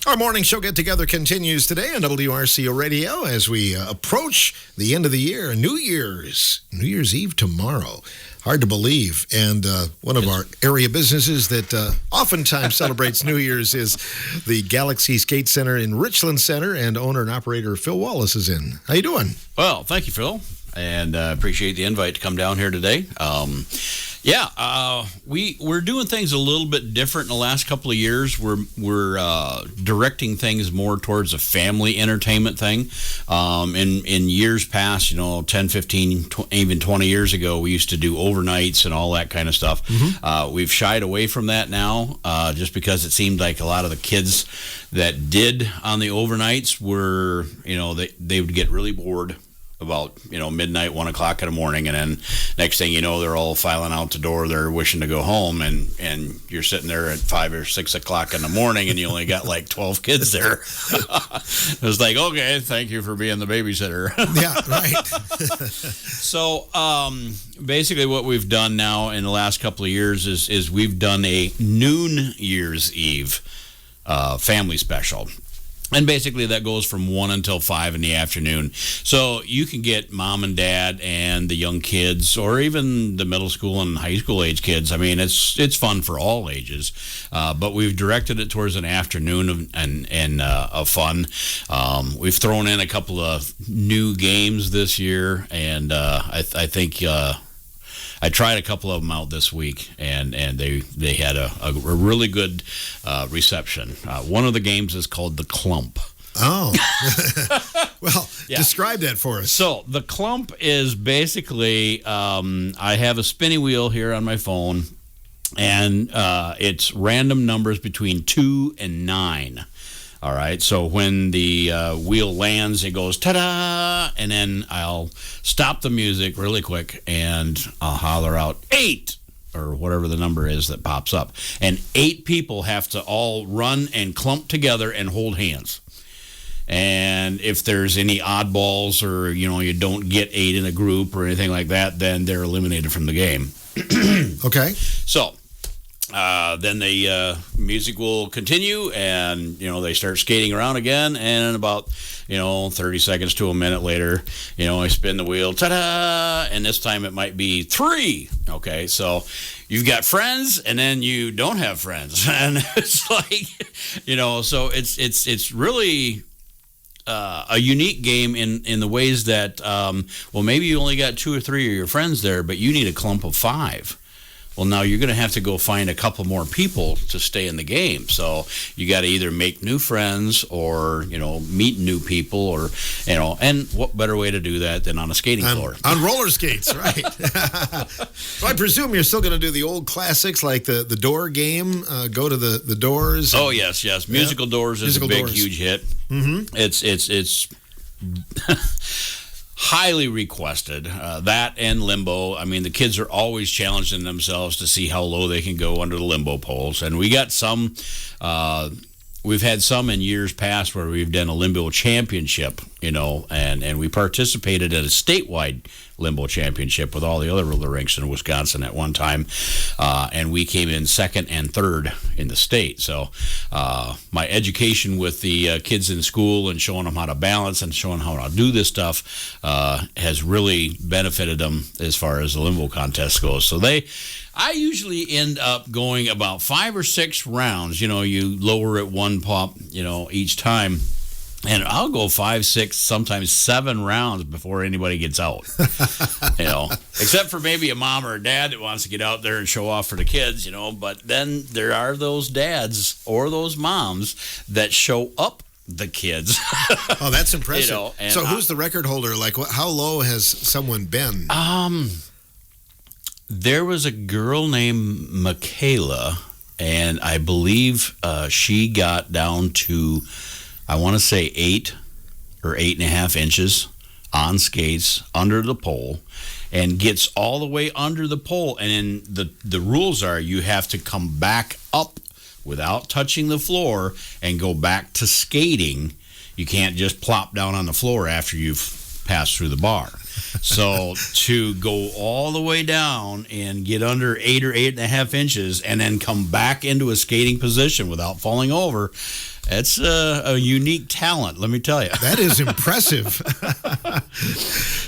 Our morning show get-together continues today on WRCO Radio as we approach the end of the year. New Year's Eve tomorrow. Hard to believe. And one of our area businesses that oftentimes celebrates New Year's is the Galaxie Skate Center in Richland Center, and owner and operator Phil Wallace is in. How you doing? Well, thank you, Phil, and appreciate the invite to come down here today. We're doing things a little bit different in the last couple of years. We're directing things more towards a family entertainment thing. In years past, 10, 15, even 20 years ago, we used to do overnights and all that kind of stuff. Mm-hmm. We've shied away from that now, just because it seemed like a lot of the kids that did on the overnights were, they would get really bored about midnight, 1 o'clock in the morning, and then next thing you know, they're all filing out the door. They're wishing to go home, and you're sitting there at 5 or 6 o'clock in the morning, and you only got like 12 kids there. It was like, okay, thank you for being the babysitter. Yeah, right. So basically, what we've done now in the last couple of years is we've done a noon Year's Eve family special. And basically that goes from 1 until 5 in the afternoon. So you can get mom and dad and the young kids, or even the middle school and high school age kids. I mean, it's fun for all ages. But we've directed it towards an afternoon of fun. We've thrown in a couple of new games this year, and I think I tried a couple of them out this week, and they had a really good reception. One of the games is called the Clump. Oh. Well, yeah. Describe that for us. So the Clump is basically, I have a spinny wheel here on my phone, and it's random numbers between 2 and 9. All right, so when the wheel lands, it goes ta-da, and then I'll stop the music really quick, and I'll holler out 8, or whatever the number is that pops up. And 8 people have to all run and clump together and hold hands. And if there's any oddballs, or you don't get 8 in a group or anything like that, then they're eliminated from the game. Okay. So then the music will continue, and they start skating around again, and about 30 seconds to a minute later, I spin the wheel, ta-da, and this time it might be 3. Okay, so you've got friends, and then you don't have friends, and it's like, so it's really a unique game in the ways that maybe you only got 2 or 3 of your friends there, but you need a clump of 5. Well, now you're going to have to go find a couple more people to stay in the game. So you got to either make new friends, or meet new people, or and what better way to do that than on a skating floor? On roller skates, right? So I presume you're still going to do the old classics like the door game. Go to the doors. Oh yes, musical doors is a big huge hit. Mm-hmm. It's highly requested, that and limbo. I mean, the kids are always challenging themselves to see how low they can go under the limbo poles. And we got some, we've had some in years past where we've done a limbo championship, and we participated at a statewide limbo championship with all the other roller rinks in Wisconsin at one time, and we came in 2nd and 3rd in the state. So my education with the kids in school and showing them how to balance and showing how to do this stuff has really benefited them as far as the limbo contest goes. So I usually end up going about 5 or 6 rounds. You lower it 1 pop, each time. And I'll go 5, 6, sometimes 7 rounds before anybody gets out. Except for maybe a mom or a dad that wants to get out there and show off for the kids, But then there are those dads or those moms that show up the kids. Oh, that's impressive. So who's the record holder? Like, how low has someone been? There was a girl named Michaela, and I believe she got down to, I want to say 8 or 8.5 inches on skates under the pole, and gets all the way under the pole. And then the rules are you have to come back up without touching the floor and go back to skating. You can't just plop down on the floor after you've passed through the bar. So to go all the way down and get under 8 or 8.5 inches and then come back into a skating position without falling over, It's a unique talent, let me tell you. That is impressive.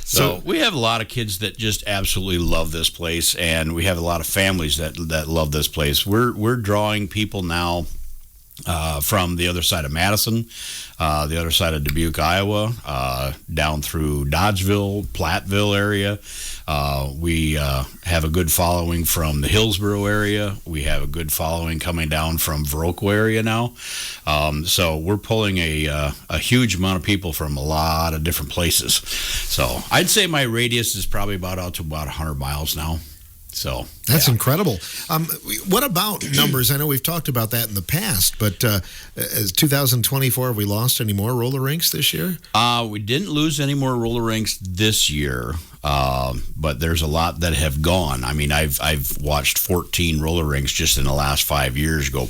So we have a lot of kids that just absolutely love this place, and we have a lot of families that love this place. We're drawing people now from the other side of Madison, the other side of Dubuque, Iowa, down through Dodgeville, Platteville area. We have a good following from the Hillsborough area. We have a good following coming down from Viroqua area now. So we're pulling a huge amount of people from a lot of different places. So I'd say my radius is probably out to about 100 miles now. So that's incredible. What about numbers? I know we've talked about that in the past, but as 2024, have we lost any more roller rinks this year? We didn't lose any more roller rinks this year, but there's a lot that have gone. I mean, I've watched 14 roller rinks just in the last 5 years go.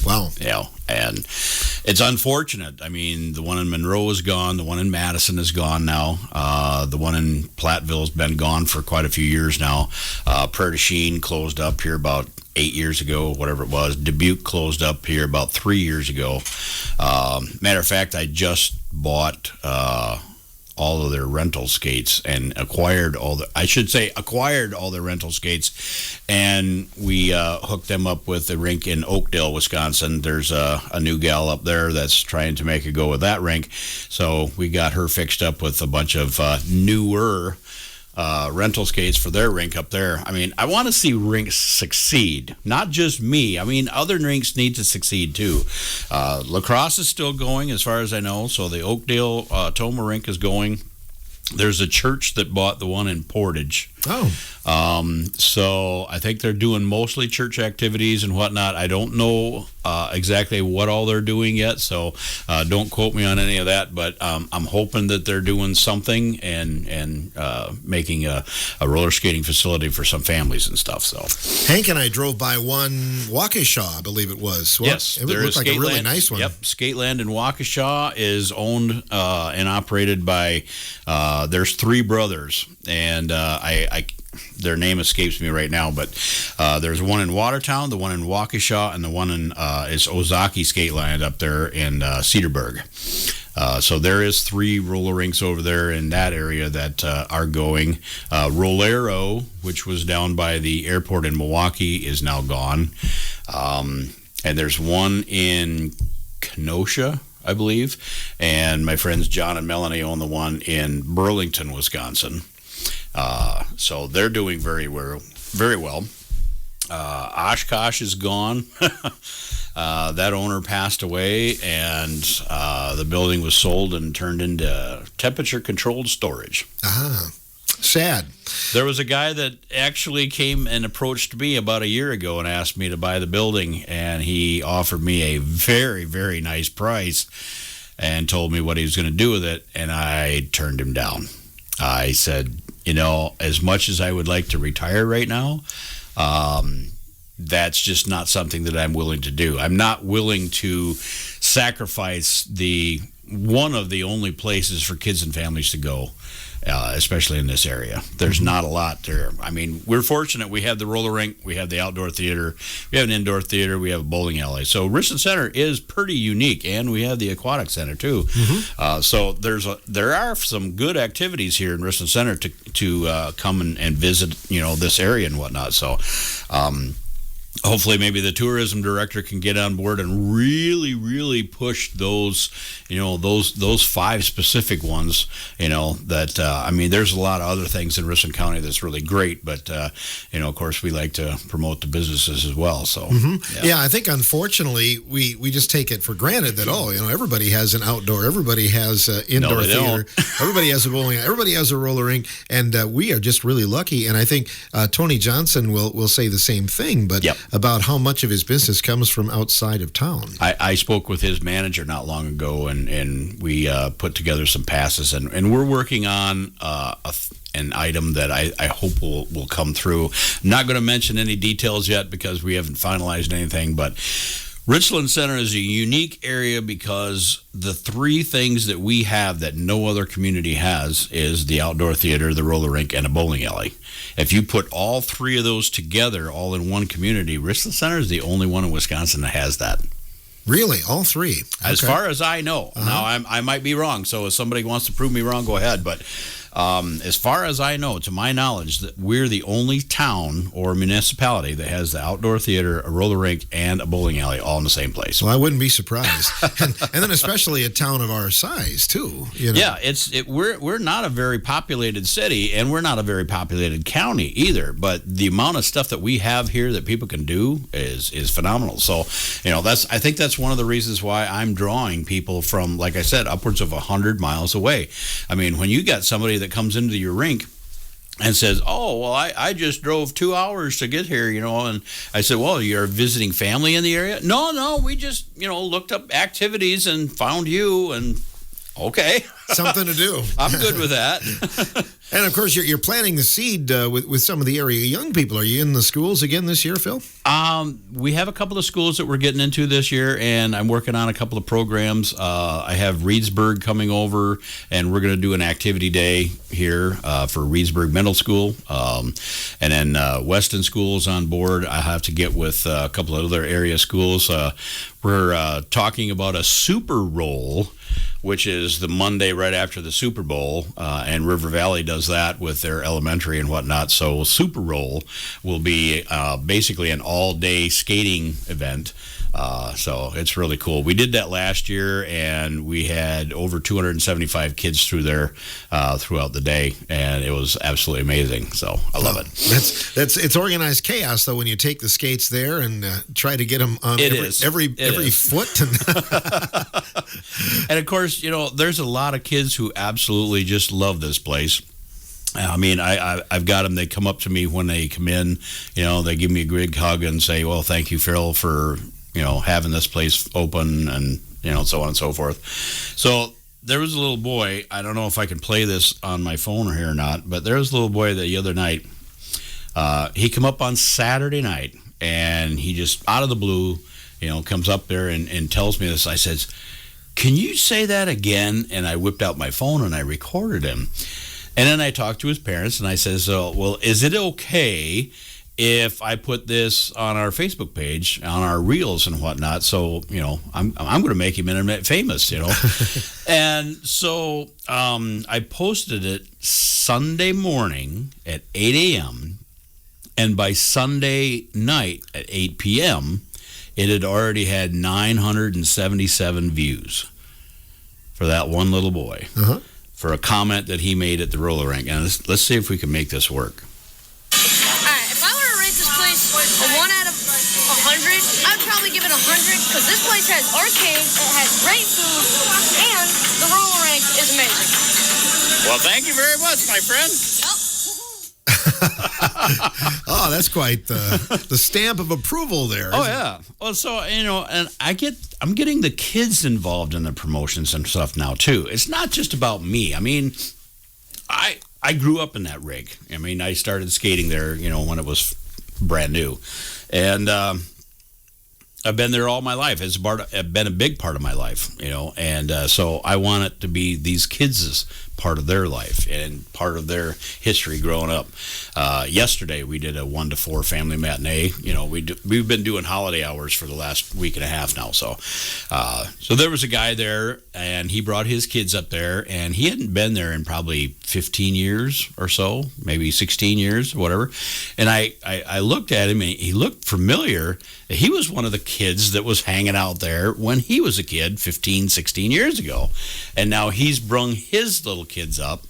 Wow. Yeah, and it's unfortunate. I mean, the one in Monroe is gone. The one in Madison is gone now. The one in Platteville has been gone for quite a few years now. Prairie du Chien closed up here about 8 years ago, whatever it was. Dubuque closed up here about 3 years ago. Matter of fact, I just bought all of their rental skates and acquired all their rental skates, and we hooked them up with a rink in Oakdale, Wisconsin. There's a new gal up there that's trying to make a go with that rink, so we got her fixed up with a bunch of newer rental skates for their rink up there. I mean, I want to see rinks succeed, not just me. I mean, other rinks need to succeed too. Lacrosse is still going as far as I know, so the Oakdale Toma rink is going. There's a church that bought the one in Portage. Oh. So I think they're doing mostly church activities and whatnot. I don't know exactly what all they're doing yet, so don't quote me on any of that, but I'm hoping that they're doing something and making a roller skating facility for some families and stuff. So Hank and I drove by one, Waukesha, I believe it was. Well, yes, it looked like a really nice one. Yep, Skateland in Waukesha is owned and operated by, there's three brothers, and their name escapes me right now, but there's one in Watertown, the one in Waukesha, and the one in is Ozaki Skateland up there in Cedarburg. So there is 3 roller rinks over there in that area that are going. Rolero, which was down by the airport in Milwaukee, is now gone. And there's one in Kenosha, I believe, and my friends John and Melanie own the one in Burlington, Wisconsin. So they're doing very well. Oshkosh is gone. That owner passed away, and the building was sold and turned into temperature-controlled storage. Sad. There was a guy that actually came and approached me about a year ago and asked me to buy the building, and he offered me a very, very nice price and told me what he was going to do with it, and I turned him down. I said, you know, as much as I would like to retire right now, that's just not something that I'm willing to do. I'm not willing to sacrifice one of the only places for kids and families to go, especially in this area. There's not a lot there. I mean, we're fortunate. We have the roller rink, we have the outdoor theater, we have an indoor theater, we have a bowling alley. So Richland Center is pretty unique, and we have the aquatic center too. So there are some good activities here in Richland Center to come and visit, this area and whatnot. So hopefully maybe the tourism director can get on board and really, really push those 5 specific ones, there's a lot of other things in Richland County that's really great, but, of course, we like to promote the businesses as well. So, yeah, I think, unfortunately, we just take it for granted that, everybody has an outdoor, everybody has an indoor theater, everybody has a bowling, everybody has a roller rink, and we are just really lucky. And I think Tony Johnson will say the same thing, but about how much of his business comes from outside of town. I spoke with his manager not long ago, and we put together some passes, and we're working on an item that I hope will come through. I'm not going to mention any details yet because we haven't finalized anything, but Richland Center is a unique area because the 3 things that we have that no other community has is the outdoor theater, the roller rink, and a bowling alley. If you put all 3 of those together, all in one community, Richland Center is the only one in Wisconsin that has that. Really? All three? As far as I know. Now, I might be wrong, so if somebody wants to prove me wrong, go ahead. But as far as I know, to my knowledge, that we're the only town or municipality that has the outdoor theater, a roller rink, and a bowling alley all in the same place. Well, I wouldn't be surprised. and then especially a town of our size, too. You know? Yeah, we're not a very populated city, and we're not a very populated county either. But the amount of stuff that we have here that people can do is phenomenal. So, I think that's one of the reasons why I'm drawing people from, like I said, upwards of 100 miles away. I mean, when you got somebody that comes into your rink and says, oh, well, I just drove 2 hours to get here, and I said, well, you're visiting family in the area? No, we just, looked up activities and found you, and okay. Something to do. I'm good with that. And, of course, you're planting the seed with some of the area young people. Are you in the schools again this year, Phil? We have a couple of schools that we're getting into this year, and I'm working on a couple of programs. I have Reedsburg coming over, and we're going to do an activity day here for Reedsburg Middle School. And then Weston School's on board. I have to get with a couple of other area schools. We're talking about a Super Roll, which is the Monday right after the Super Bowl, and River Valley does that with their elementary and whatnot. So Super Roll will be basically an all-day skating event. So it's really cool. We did that last year, and we had over 275 kids through there throughout the day, and it was absolutely amazing. So I love it. It's organized chaos though when you take the skates there and try to get them on every foot. And of course, there's a lot of kids who absolutely just love this place. I mean, I've got them. They come up to me when they come in. They give me a big hug and say, "Well, thank you, Phil, for having this place open," and so on and so forth. So there was a little boy. I don't know if I can play this on my phone here or not, but there was a little boy the other night. He come up on Saturday night, and he just out of the blue, comes up there and tells me this. I says, "Can you say that again?" And I whipped out my phone and I recorded him. And then I talked to his parents, and I says, well, is it okay if I put this on our Facebook page, on our reels and whatnot? So, I'm going to make him internet famous, And so I posted it Sunday morning at 8 a.m., and by Sunday night at 8 p.m., it had already had 977 views for that one little boy. For a comment that he made at the roller rink. And let's see if we can make this work. All right, if I were to rate this place a 1 out of 100, I'd probably give it 100 because this place has arcade, it has great food, and the roller rink is amazing. Well, thank you very much, my friend. Oh, that's quite the stamp of approval there. Oh, yeah. Well, so, and I'm getting the kids involved in the promotions and stuff now, too. It's not just about me. I mean, I grew up in that rig. I mean, I started skating there, when it was brand new. And I've been there all my life. It's been a big part of my life, and so I want it to be these kids' part of their life and part of their history growing up. Yesterday, we did a 1 to 4 family matinee. We've been doing holiday hours for the last week and a half now. So there was a guy there, and he brought his kids up there, and he hadn't been there in probably 15 years or so, maybe 16 years, whatever. And I looked at him, and he looked familiar. He was one of the kids that was hanging out there when he was a kid 15, 16 years ago. And now he's brung his little kids up.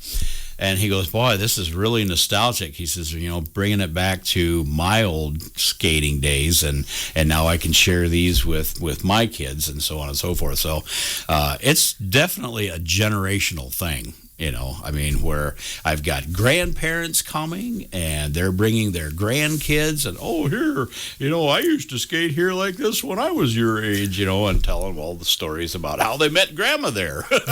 And he goes, boy, this is really nostalgic. He says, bringing it back to my old skating days. And now I can share these with my kids and so on and so forth. So it's definitely a generational thing. Where I've got grandparents coming and they're bringing their grandkids and, here, I used to skate here like this when I was your age, and tell them all the stories about how they met grandma there. Yep,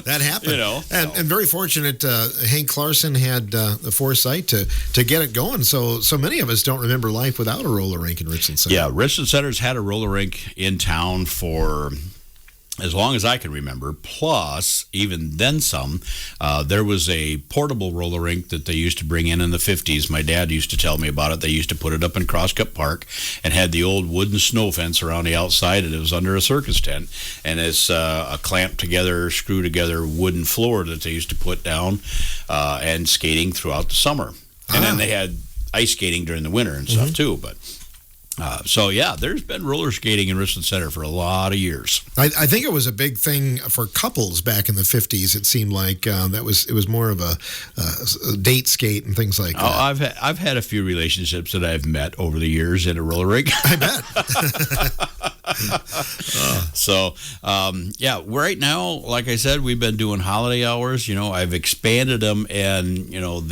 that happened. And very fortunate, Hank Clarkson had the foresight to get it going. So many of us don't remember life without a roller rink in Richland Center. Yeah, Richland Center's had a roller rink in town for as long as I can remember, plus even then some. There was a portable roller rink that they used to bring in the 50s. My dad used to tell me about it. They used to put it up in Crosscut Park and had the old wooden snow fence around the outside, and it was under a circus tent. And it's a clamped together, screw together wooden floor that they used to put down and skating throughout the summer. And then they had ice skating during the winter and stuff too, but... So, yeah, there's been roller skating in Richland Center for a lot of years. I think it was a big thing for couples back in the 50s. It seemed like it was more of a date skate and things like that. I've had a few relationships that I've met over the years in a roller rink. I bet. So, yeah, right now, like I said, we've been doing holiday hours. You know, I've expanded them, and, you know,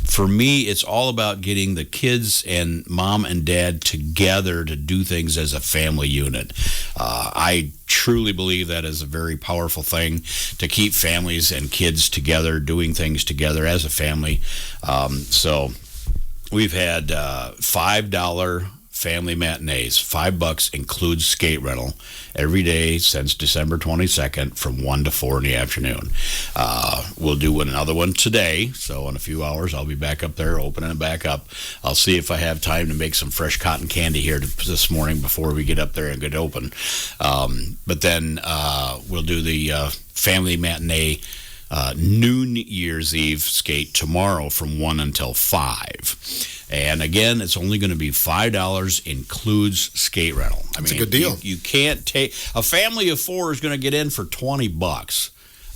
for me, it's all about getting the kids and mom and dad together to do things as a family unit. I truly believe that is a very powerful thing to keep families and kids together, doing things together as a family. So we've had $5 family matinees. $5 includes skate rental every day since December 22nd from 1 to 4 in the afternoon. We'll do another one today, so in a few hours I'll be back up there opening it back up. I'll see if I have time to make some fresh cotton candy here this morning before we get up there and get open. But then we'll do the family matinee New Year's Eve skate tomorrow from 1 until 5. And again, it's only going to be $5, includes skate rental. That's a good deal. You can't take a family of 4 is going to get in for $20.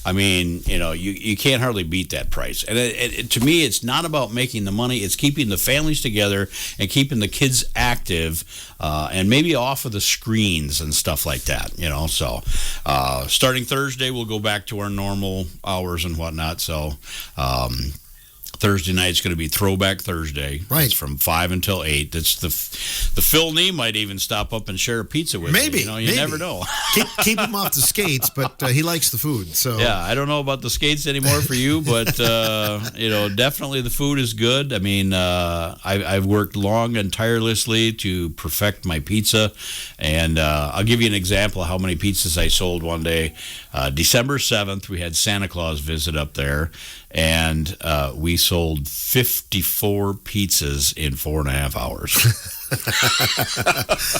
I mean, you know, you can't hardly beat that price. And to me, it's not about making the money. It's keeping the families together and keeping the kids active and maybe off of the screens and stuff like that, you know. So starting Thursday, we'll go back to our normal hours and whatnot. So Thursday night's going to be Throwback Thursday. Right. It's from 5 until 8. That's the Phil Nee might even stop up and share a pizza with maybe, me. You know, you never know. keep him off the skates, but he likes the food. So yeah, I don't know about the skates anymore for you, but you know, definitely the food is good. I mean, I've worked long and tirelessly to perfect my pizza, and I'll give you an example of how many pizzas I sold one day. December 7th, we had Santa Claus visit up there, and we sold 54 pizzas in 4.5 hours.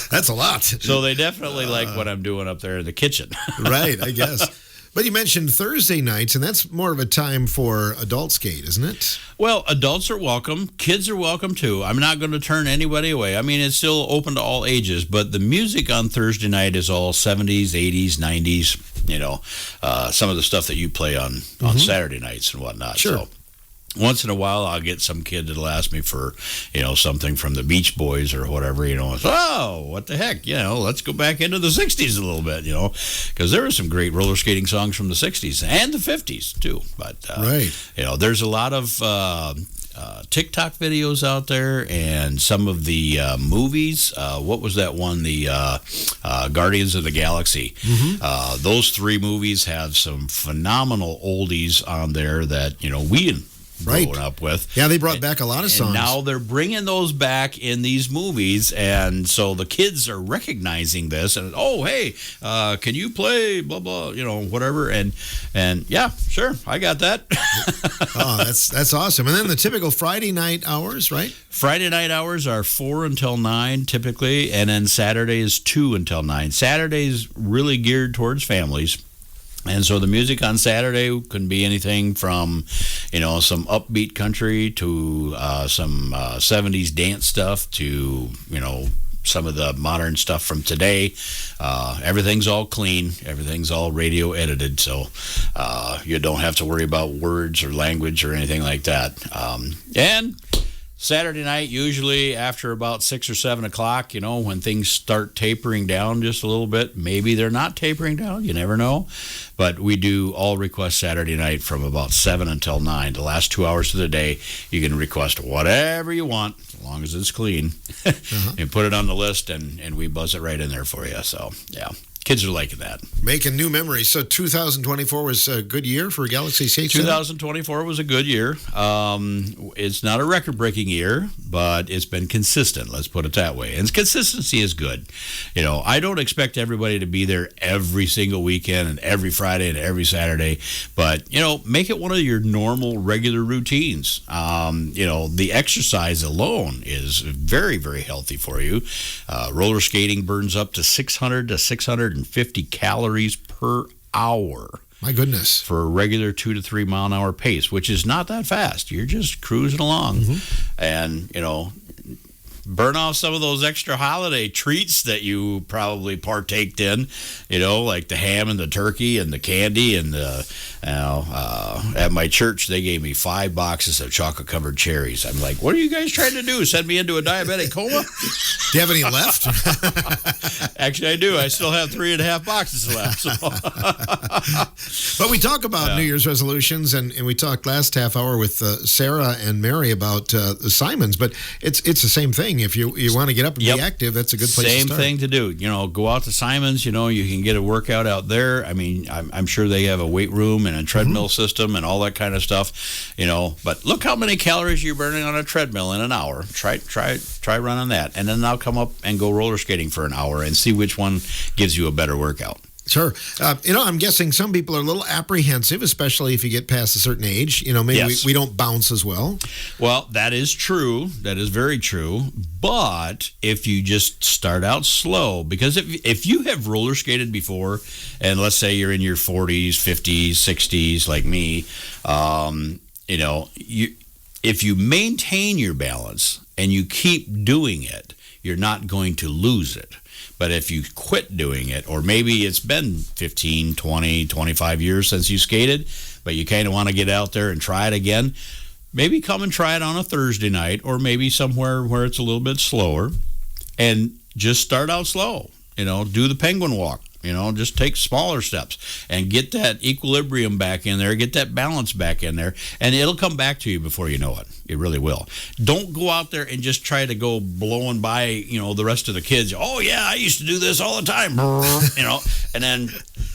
That's a lot. So they definitely like what I'm doing up there in the kitchen. Right, I guess. But you mentioned Thursday nights, and that's more of a time for adult skate, isn't it? Well, adults are welcome. Kids are welcome, too. I'm not going to turn anybody away. I mean, it's still open to all ages, but the music on Thursday night is all 70s, 80s, 90s, you know, some of the stuff that you play on Saturday nights and whatnot. Sure. So once in a while, I'll get some kid that'll ask me for, you know, something from the Beach Boys or whatever, you know. Oh, what the heck, you know, let's go back into the 60s a little bit, you know, because there were some great roller skating songs from the 60s and the 50s, too. But, right. You know, there's a lot of TikTok videos out there and some of the movies. What was that one? The Guardians of the Galaxy. Those 3 movies have some phenomenal oldies on there that, you know, we didn't growing up with. Yeah, they brought back a lot of songs. And now they're bringing those back in these movies, and so the kids are recognizing this, and oh, hey, can you play blah blah, you know, whatever, and yeah, sure, I got that. Oh, that's awesome. And then the typical Friday night hours, right? Friday night hours are 4 until 9 typically, and then Saturday is 2 until 9. Saturday's really geared towards families. And so the music on Saturday can be anything from, you know, some upbeat country to some 70s dance stuff to, you know, some of the modern stuff from today. Everything's all clean. Everything's all radio edited. So you don't have to worry about words or language or anything like that. And Saturday night, usually after about 6 or 7 o'clock, you know, when things start tapering down just a little bit. Maybe they're not tapering down. You never know. But we do all request Saturday night from about 7 until 9. The last 2 hours of the day, you can request whatever you want, as long as it's clean. And put it on the list, and we buzz it right in there for you. So, yeah. kids are liking that. Making new memories. So 2024 was a good year for Galaxie Skate Center? 2024 was a good year. It's not a record-breaking year, but it's been consistent, let's put it that way. And consistency is good. I don't expect everybody to be there every single weekend and every Friday and every Saturday, but, make it one of your normal, regular routines. The exercise alone is very, very healthy for you. Roller skating burns up to 600 to 650 calories per hour. My goodness. For a regular 2 to 3 mile an hour pace, which is not that fast. You're just cruising along. And, burn off some of those extra holiday treats that you probably partaked in, like the ham and the turkey and the candy. And at my church, they gave me 5 boxes of chocolate-covered cherries. I'm like, what are you guys trying to do? Send me into a diabetic coma? Do you have any left? Actually, I do. I still have 3.5 boxes left. So. But we talk about New Year's resolutions, and we talked last half hour with Sarah and Mary about the Simons, but it's the same thing. If you want to get up and be active, that's a good place to start. Same thing to do. Go out to Simons. You can get a workout out there. I mean, I'm sure they have a weight room and a treadmill system and all that kind of stuff. But look how many calories you're burning on a treadmill in an hour. Try running that, and then I'll come up and go roller skating for an hour and see which one gives you a better workout. Sure. I'm guessing some people are a little apprehensive, especially if you get past a certain age. Maybe we don't bounce as well. Well, that is true. That is very true. But if you just start out slow, because if you have roller skated before, and let's say you're in your 40s, 50s, 60s, like me, if you maintain your balance and you keep doing it, you're not going to lose it. But if you quit doing it, or maybe it's been 15, 20, 25 years since you skated, but you kind of want to get out there and try it again, maybe come and try it on a Thursday night, or maybe somewhere where it's a little bit slower, and just start out slow. Do the penguin walk. Just take smaller steps and get that equilibrium back in there, get that balance back in there, and it'll come back to you before you know it. It really will. Don't go out there and just try to go blowing by, the rest of the kids. Oh, yeah, I used to do this all the time, and then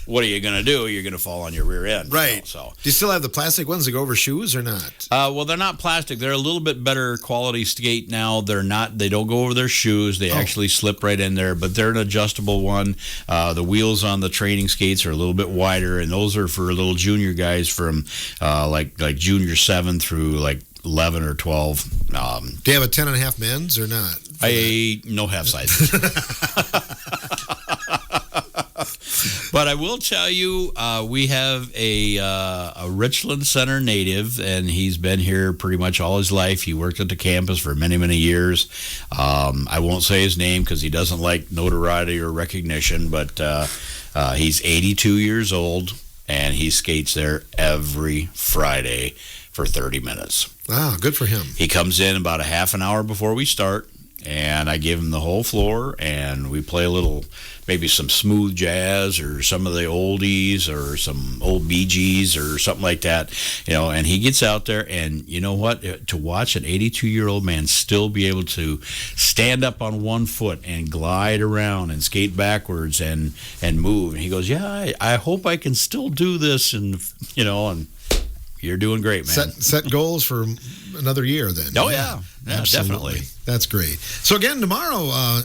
what are you going to do? You're going to fall on your rear end. Right. So, do you still have the plastic ones that go over shoes or not? Well, they're not plastic. They're a little bit better quality skate now. They don't go over their shoes. They actually slip right in there, but they're an adjustable one. The wheels on the training skates are a little bit wider, and those are for little junior guys from like junior 7 through like 11 or 12. Do you have a 10.5 men's or not? No half sizes. But I will tell you, we have a Richland Center native, and he's been here pretty much all his life. He worked at the campus for many, many years. I won't say his name because he doesn't like notoriety or recognition, but he's 82 years old, and he skates there every Friday for 30 minutes. Wow, good for him. He comes in about a half an hour before we start, and I give him the whole floor, and we play a little, maybe some smooth jazz or some of the oldies or some old Bee Gees or something like that, and he gets out there, and you know what? To watch an 82-year-old man still be able to stand up on one foot and glide around and skate backwards and move, and he goes, yeah, I hope I can still do this, and you're doing great, man. Set goals for another year then. Oh, yeah. Definitely. That's great. So, again, tomorrow,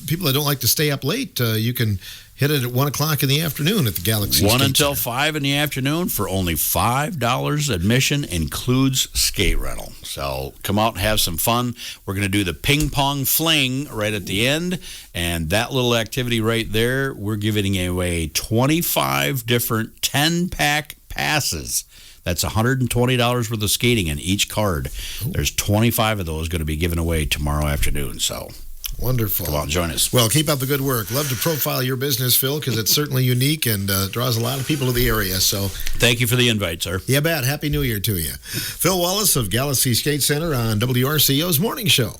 people that don't like to stay up late, you can hit it at 1 o'clock in the afternoon at the Galaxie Skate Center. 1 until 5 in the afternoon for only $5 admission, includes skate rental. So come out and have some fun. We're going to do the ping pong fling right at the end, and that little activity right there, we're giving away 25 different 10-pack passes. That's $120 worth of skating in each card. Ooh. There's 25 of those going to be given away tomorrow afternoon. So wonderful. Come on, join us. Well, keep up the good work. Love to profile your business, Phil, because it's certainly unique and draws a lot of people to the area. So thank you for the invite, sir. Yeah, bet. Happy New Year to you. Phil Wallace of Galaxie Skate Center on WRCO's Morning Show.